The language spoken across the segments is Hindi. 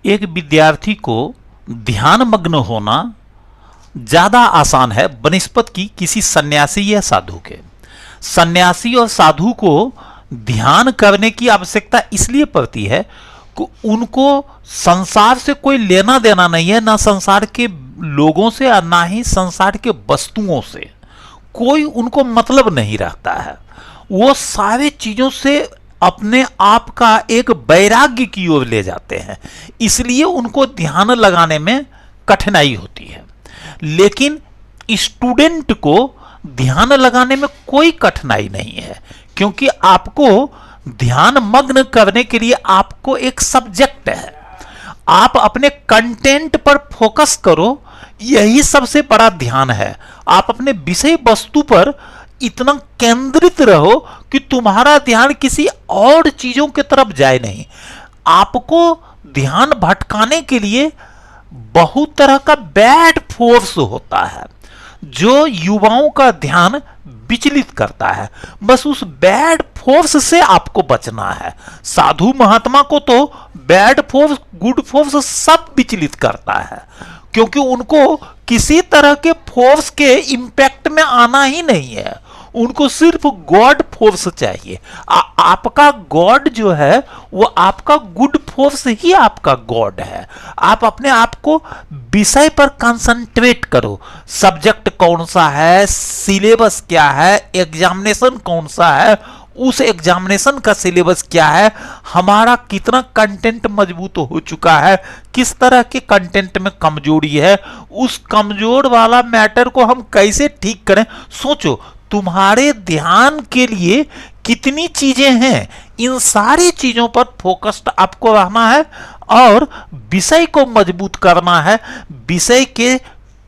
एक विद्यार्थी को ध्यान मग्न होना ज्यादा आसान है बनिस्पत की किसी सन्यासी या साधु के। सन्यासी और साधु को ध्यान करने की आवश्यकता इसलिए पड़ती है कि उनको संसार से कोई लेना देना नहीं है, ना संसार के लोगों से और ना ही संसार के वस्तुओं से कोई उनको मतलब नहीं रहता है। वो सारे चीजों से अपने आप का एक वैराग्य की ओर ले जाते हैं, इसलिए उनको ध्यान लगाने में कठिनाई होती है। लेकिन स्टूडेंट को ध्यान लगाने में कोई कठिनाई नहीं है, क्योंकि आपको ध्यान मग्न करने के लिए आपको एक सब्जेक्ट है। आप अपने कंटेंट पर फोकस करो, यही सबसे बड़ा ध्यान है। आप अपने विषय वस्तु पर इतना केंद्रित रहो कि तुम्हारा ध्यान किसी और चीजों की तरफ जाए नहीं। आपको ध्यान भटकाने के लिए बहुत तरह का बैड फोर्स होता है जो युवाओं का ध्यान विचलित करता है। बस उस बैड फोर्स से आपको बचना है। साधु महात्मा को तो बैड फोर्स गुड फोर्स सब विचलित करता है, क्योंकि उनको किसी तरह के फोर्स के इंपैक्ट में आना ही नहीं है। उनको सिर्फ गॉड फोर्स चाहिए। आपका गॉड जो है वो आपका गुड फोर्स ही आपका गॉड है। आप अपने आप को विषय पर कंसंट्रेट करो। सब्जेक्ट कौन सा है, सिलेबस क्या है, एग्जामिनेशन कौन सा है, उस एग्जामिनेशन का सिलेबस क्या है, हमारा कितना कंटेंट मजबूत हो चुका है, किस तरह के कंटेंट में कमजोरी है, उस कमजोर वाला मैटर को हम कैसे ठीक करें। सोचो, तुम्हारे ध्यान के लिए कितनी चीजें हैं। इन सारी चीजों पर फोकस्ड आपको रहना है और विषय को मजबूत करना है, विषय के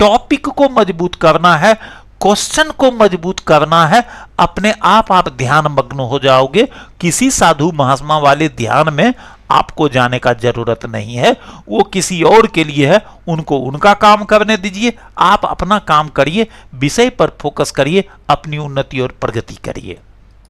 टॉपिक को मजबूत करना है, क्वेश्चन को मजबूत करना है। अपने आप ध्यान मग्न हो जाओगे। किसी साधु महात्मा वाले ध्यान में आपको जाने का जरूरत नहीं है, वो किसी और के लिए है। उनको उनका काम करने दीजिए, आप अपना काम करिए, विषय पर फोकस करिए, अपनी उन्नति और प्रगति करिए।